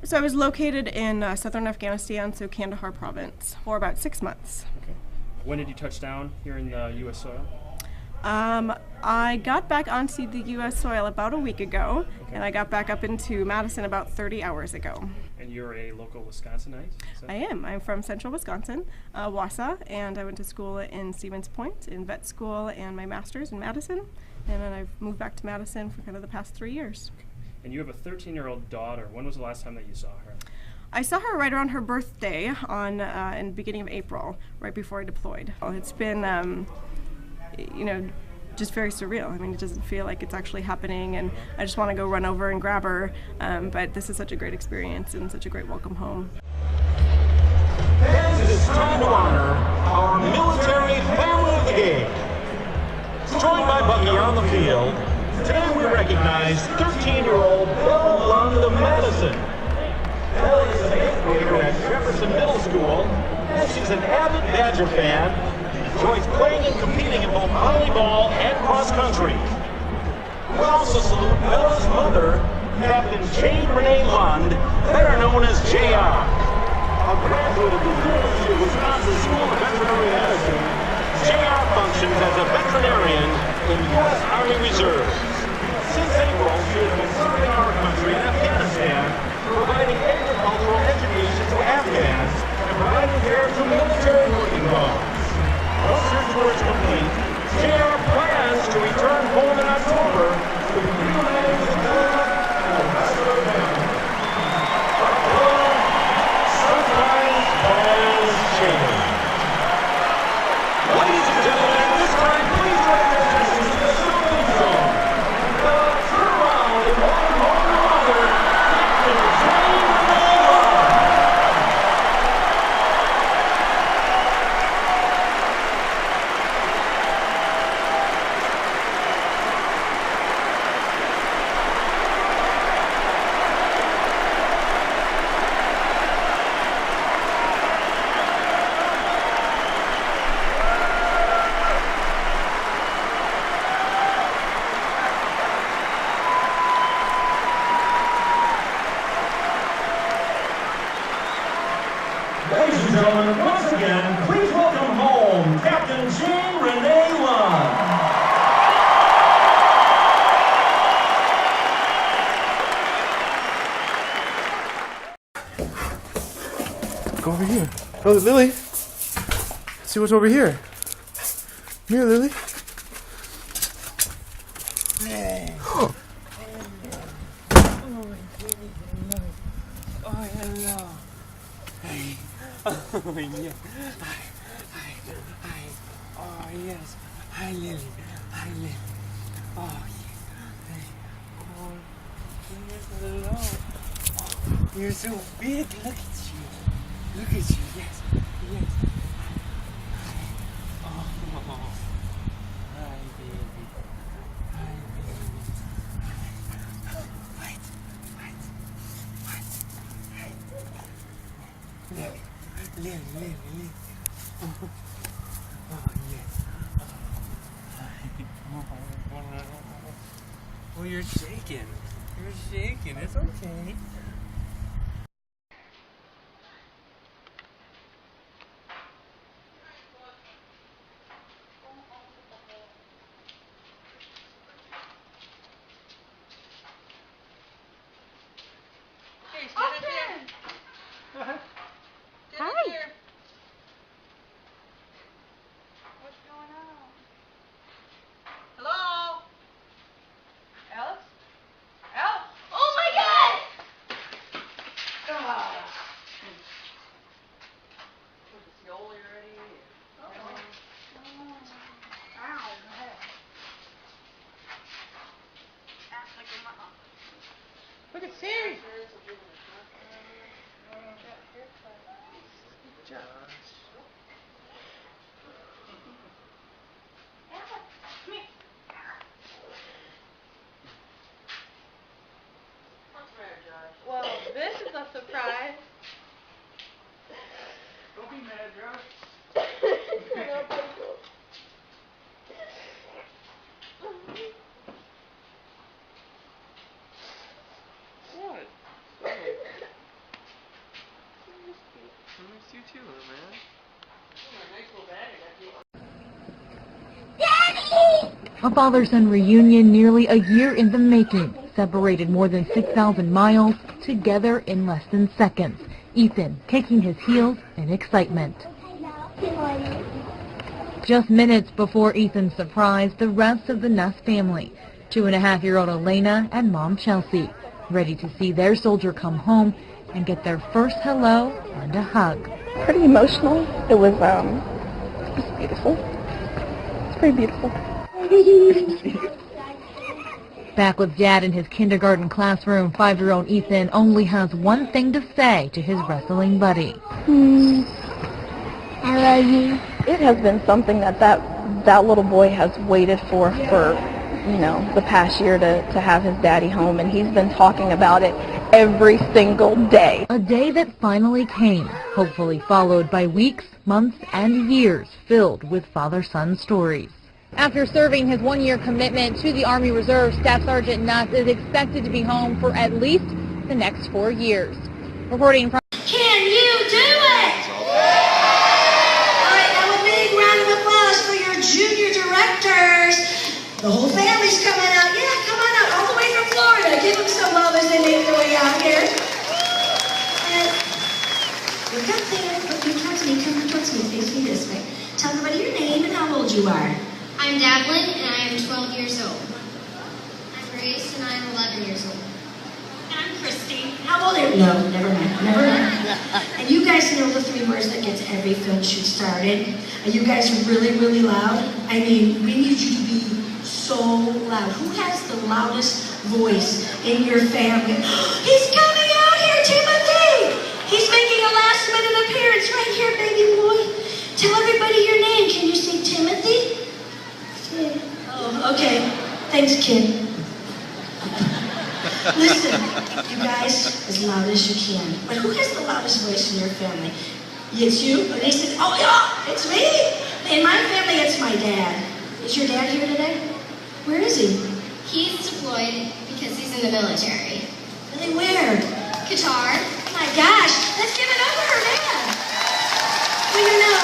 So I was located in southern Afghanistan, so Kandahar province, for about 6 months. Okay. When did you touch down here in the U.S. soil? I got back onto the U.S. soil about a week ago, Okay. and I got back up into Madison about 30 hours ago. And you're a local Wisconsinite? I am. I'm from central Wisconsin, Wausau, and I went to school in Stevens Point, in vet school, and my master's in Madison. And then I've moved back to Madison for kind of the past 3 years. Okay. And you have a 13-year-old daughter. When was the last time that you saw her? I saw her right around her birthday in the beginning of April, right before I deployed. It's been, just very surreal. I mean, it doesn't feel like it's actually happening, and I just want to go run over and grab her, but this is such a great experience and such a great welcome home. It is time to honor our military family of the game. Joined by Bucky on the field, today we recognize 13-year-old Bill Lund of Madison. Bill is an 8th grader at Jefferson Middle School, and she's an avid Badger fan. Enjoys playing and competing in both volleyball and cross country. We also salute Bella's mother, Captain Jane Renee Lund, better known as JR. A graduate of the University of Wisconsin School of Veterinary Medicine, JR functions as a veterinarian in U.S. Army Reserve. Since April, she has been serving our country in Afghanistan, providing agricultural education to Afghans and providing care to military working dogs. Once her tour is complete, JR plans to return home in October to reunite with Bella and the rest of her family. But Bella sometimes has changed. Ladies and gentlemen, at this time, please direct your attention to the shooting zone. Bella, turn around and welcome home your mother, Captain Jane Renee Lund. Ladies and gentlemen, once again, please welcome home Captain Jane Renee Lund. Go over here. Oh, Lily. See what's over here. Come here, Lily. Oh, hello. Hi. Oh, yeah. Hi. Oh, yes. Hi, Lily. Hi, Lily. Oh, yeah. Oh, yes, hello. Oh, you're so big. Look at you. Look at you. Yes. Yes. Hi. Oh. Hi, baby. Hi, baby. Wait. Lily. Oh, yes. Oh, you're shaking. It's okay. Hey, stand there. Stand Hi. there. What's going on? Hello? Alex? Alex? Oh my God! too, man. A father-son reunion nearly a year in the making, separated more than 6,000 miles, together in less than seconds. Ethan kicking his heels in excitement. Just minutes before Ethan's surprise, the rest of the Ness family, 2.5-year-old Elena and mom Chelsea, ready to see their soldier come home and get their first hello and a hug. Pretty emotional. It was beautiful. It's pretty beautiful. Back with Dad in his kindergarten classroom, 5-year-old Ethan only has one thing to say to his wrestling buddy. I love you. It has been something that little boy has waited for the past year to have his daddy home, and he's been talking about it every single day. A day that finally came, hopefully followed by weeks, months, and years filled with father-son stories. After serving his 1-year commitment to the Army Reserve, Staff Sergeant Nuss is expected to be home for at least the next 4 years. Reporting from... Can you do it? All right, now a big round of applause for your junior directors. The whole family's coming out. Yeah, come on out, all the way from Florida. Give them some love as they make their way out here. And look up there, look towards me, come towards me, face me this way. Tell everybody your name and how old you are. I'm Davlin, and I am 12 years old. I'm Grace, and I am 11 years old. And I'm Christy. How old are you? No, never mind. And you guys know the 3 words that gets every film shoot started. Are you guys really, really loud? I mean, we need you to be so loud. Who has the loudest voice in your family? He's coming out here, Timothy! He's making a last-minute appearance right here, baby boy. Tell everybody your name. Can you say Timothy? Oh, okay. Thanks, kid. Listen, you guys, as loud as you can. But who has the loudest voice in your family? It's you? And he said, oh, yeah, it's me. In my family, it's my dad. Is your dad here today? Where is he? He's deployed because he's in the military. Really, where? Qatar. My gosh, let's give it up for her dad. Well, you know,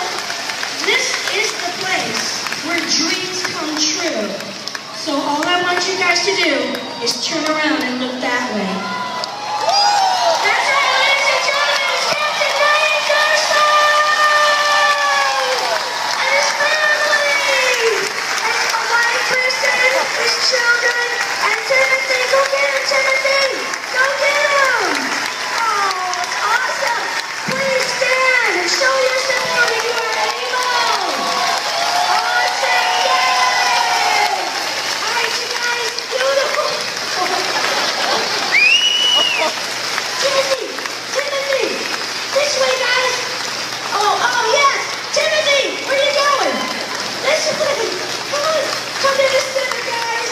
this is the place where dreams come true. So all I want you guys to do is turn around and look that way. That's right, ladies and gentlemen, it's Captain Ryan Garson! And his family! And my wife, Kristen, his children, and Timothy. Go get him, Timothy! Go get him! Oh, it's awesome! Please stand and show your support if you are able! Timothy! This way, guys! Oh, yes! Timothy! Where are you going? This way! Come on! Come to the center, guys!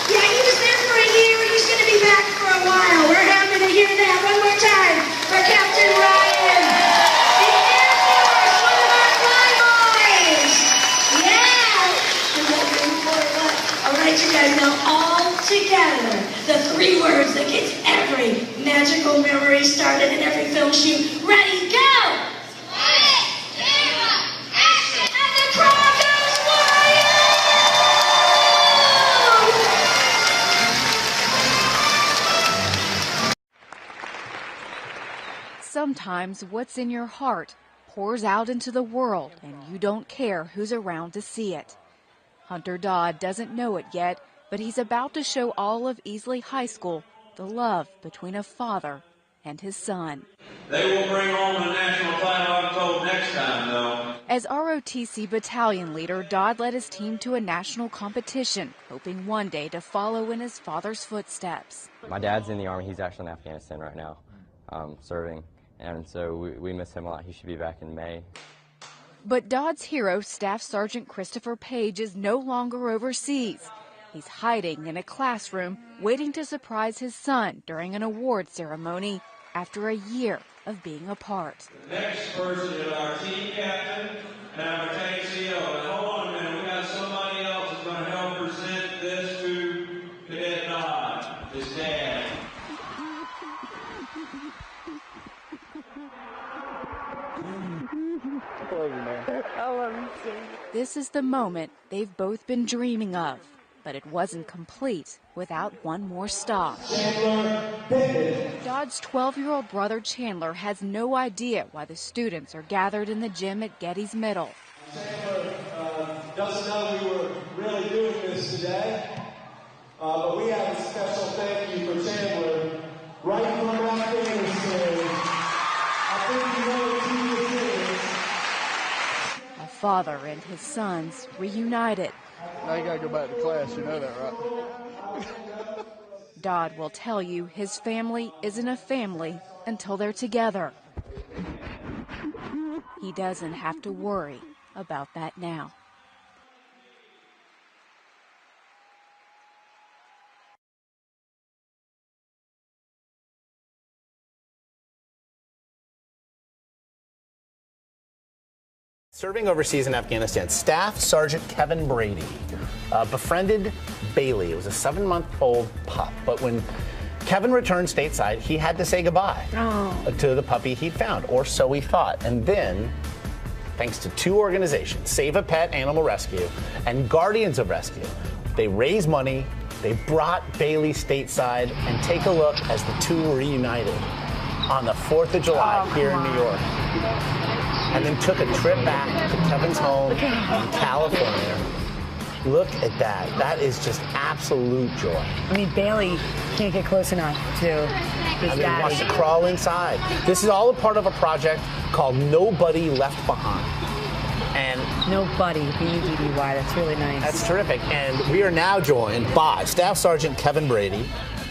Yeah, he was there for a year. He's going to be back for a while. We're happy to hear that. One more time for Captain Ryan. The Air Force, one of our fly boys! Yeah! All right, you guys, now all together, the 3 words that gets every magical memory started in every film shoot. Ready, go! Action! And the crowd goes wild! Sometimes what's in your heart pours out into the world, and you don't care who's around to see it. Hunter Dodd doesn't know it yet, but he's about to show all of Easley High School the love between a father and his son. They will bring home the national title, I'm told, next time, though. As ROTC battalion leader, Dodd led his team to a national competition, hoping one day to follow in his father's footsteps. My dad's in the Army. He's actually in Afghanistan right now, serving, and so we miss him a lot. He should be back in May. But Dodd's hero, Staff Sergeant Christopher Page, is no longer overseas. He's hiding in a classroom, waiting to surprise his son during an award ceremony after a year of being apart. The next person is our team captain and our battalion CO. Now, hold on a minute. We got somebody else who's going to help present this to Cadet Dodd, his dad. love you, man. I love you so much. This is the moment they've both been dreaming of, but it wasn't complete without one more stop. Dodd's 12-year-old brother Chandler has no idea why the students are gathered in the gym at Getty's Middle. Chandler doesn't know we were really doing this today, but we have a special thank you for Chandler right from Afghanistan. I think you know who this is. A father and his sons reunited. Now you gotta go back to class, you know that, right? Dodd will tell you his family isn't a family until they're together. He doesn't have to worry about that now. Serving overseas in Afghanistan, Staff Sergeant Kevin Brady befriended Bailey. It was a 7-month-old pup, but when Kevin returned stateside, he had to say goodbye to the puppy he'd found, or so he thought. And then, thanks to 2 organizations, Save a Pet Animal Rescue and Guardians of Rescue, they raised money, they brought Bailey stateside, and take a look as the 2 were reunited on the 4th of July here in New York. And then took a trip back to Kevin's home in California. Look at that. That is just absolute joy. I mean, Bailey can't get close enough to his daddy. He wants to crawl inside. This is all a part of a project called Nobody Left Behind. And Nobody, B-U-D-D-Y. That's really nice. That's terrific. And we are now joined by Staff Sergeant Kevin Brady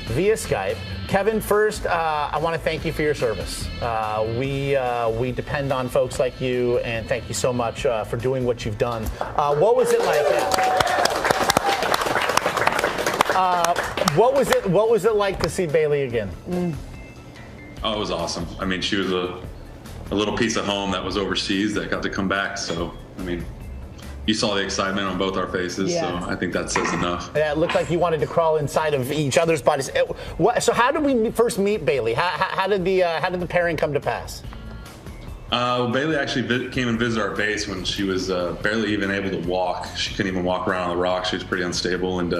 via Skype. Kevin, first, I want to thank you for your service. We depend on folks like you, and thank you so much for doing what you've done. What was it like? What was it like to see Bailey again? Oh, it was awesome. I mean, she was a little piece of home that was overseas that got to come back. So, I mean, you saw the excitement on both our faces, so I think that says enough. Yeah, it looked like you wanted to crawl inside of each other's bodies. So how did we first meet Bailey? How did the pairing come to pass? Bailey actually came and visited our base when she was barely even able to walk. She couldn't even walk around on the rocks. She was pretty unstable, and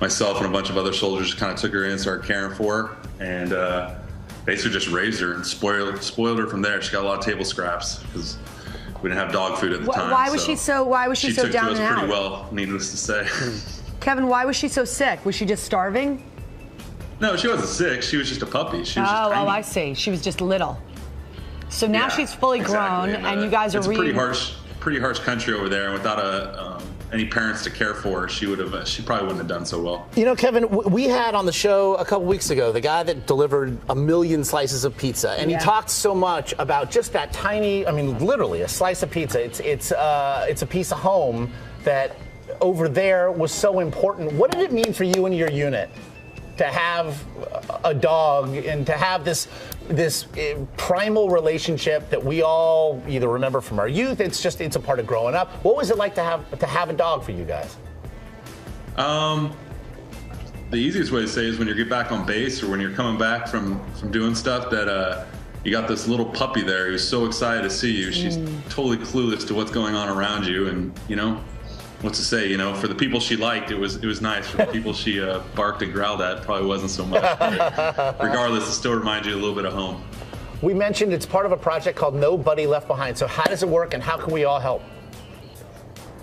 myself and a bunch of other soldiers kind of took her in and started caring for her, and basically just raised her and spoiled her from there. She got a lot of table scraps because we didn't have dog food at the time. Why was she so down and out? She took to us pretty well, needless to say. Kevin, why was she so sick? Was she just starving? No, she wasn't sick. She was just a puppy. She was just tiny. I see. She was just little. So now she's fully grown, and you guys are it's a pretty harsh country over there, and without any parents to care for her, she probably wouldn't have done so well. You know, Kevin, we had on the show a couple weeks ago the guy that delivered 1 million slices of pizza, and he talked so much about just that tiny, I mean, literally a slice of pizza. It's a piece of home that over there was so important. What did it mean for you and your unit to have a dog and to have this primal relationship that we all either remember from our youth? It's a part of growing up. What was it like to have a dog for you guys? The easiest way to say is when you get back on base or when you're coming back from doing stuff that you got this little puppy there who's so excited to see you. She's totally clueless to what's going on around you, and you know, what to say, you know, for the people she liked, it was nice. For the people she barked and growled at, probably wasn't so much. Regardless, it still reminds you a little bit of home. We mentioned it's part of a project called Nobody Left Behind. So how does it work, and how can we all help?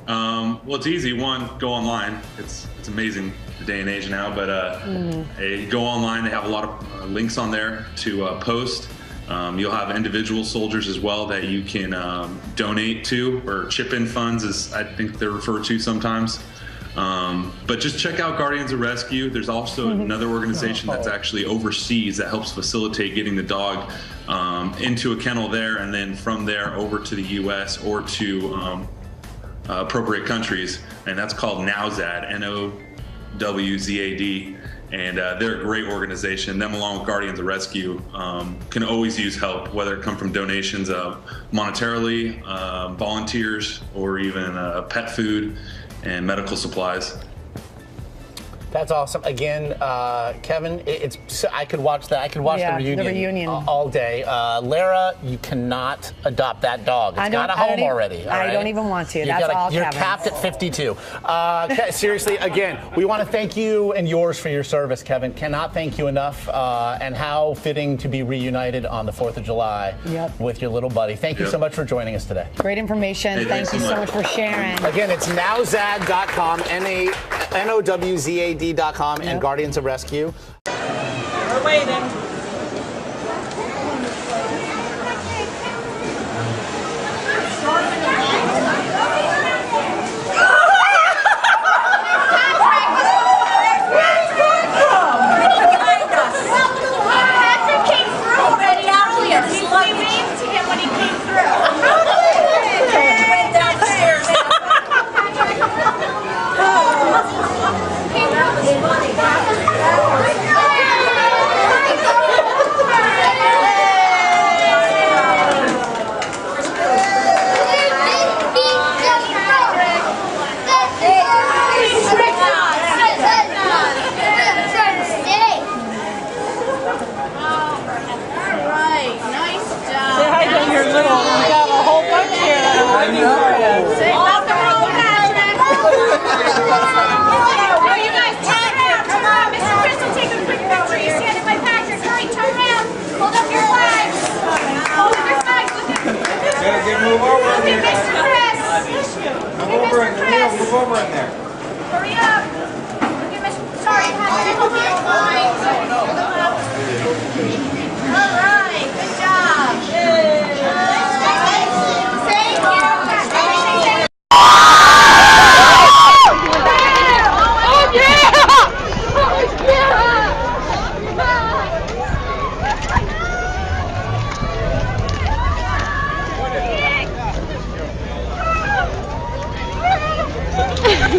Well, it's easy. One, go online. It's amazing the day and age now, but go online. They have a lot of links on there to post. You'll have individual soldiers as well that you can donate to, or chip in funds, as I think they're referred to sometimes. But just check out Guardians of Rescue. There's also another organization that's actually overseas that helps facilitate getting the dog into a kennel there, and then from there over to the U.S. or to appropriate countries, and that's called NOWZAD, N-O-W-Z-A-D. And they're a great organization. Them, along with Guardians of Rescue, can always use help, whether it come from donations monetarily, volunteers, or even pet food and medical supplies. That's awesome. Again, Kevin, I could watch that. I could watch the reunion all day. Lara, you cannot adopt that dog. It's got a home already. I don't even want to. That's all You're Kevin. capped at 52. Seriously, again, we want to thank you and yours for your service, Kevin. Cannot thank you enough. And how fitting to be reunited on the 4th of July with your little buddy. Thank you so much for joining us today. Great information. Hey, thank you so much for sharing. Again, it's nowzad.com, NOWZAD.com, and Guardians of Rescue. We're waiting. Move over in there. Move over in there. Hurry up. Sorry, all right, good job. Thank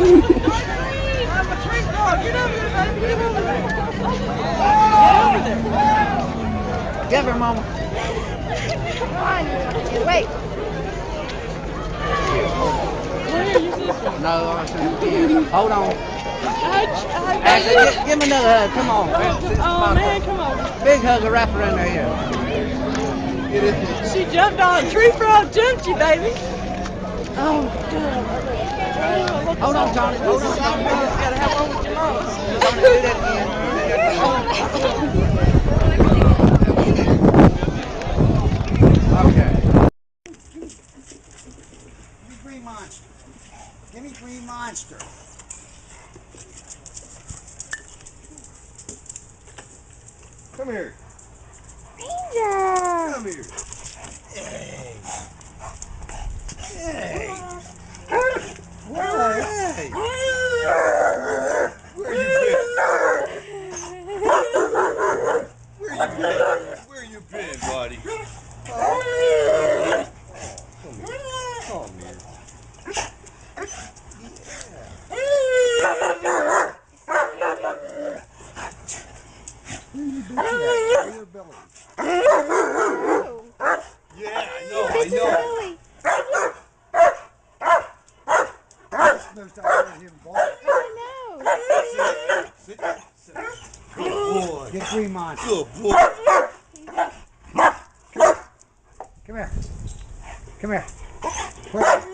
you. Give her, Mama. Come on. Wait. No, hold on. Actually, give me another hug. Come on. Oh, man, come on. Big hug of wrap around her here. She jumped on a tree frog, jumped you, baby. Oh, God. Hold on, Tony. Hold on, Tony. You just gotta have one with your mom. Don't do that again. Okay. Give me Green Monster. Give me Green Monster. Come here. Ranger. Come here. Hey. Hey. Hey. Where you been? Where you been, buddy? Come here. Come here. Yeah, I know. Sit. Good boy. Get Green Monster. Good boy. Come here. Come here. Quick.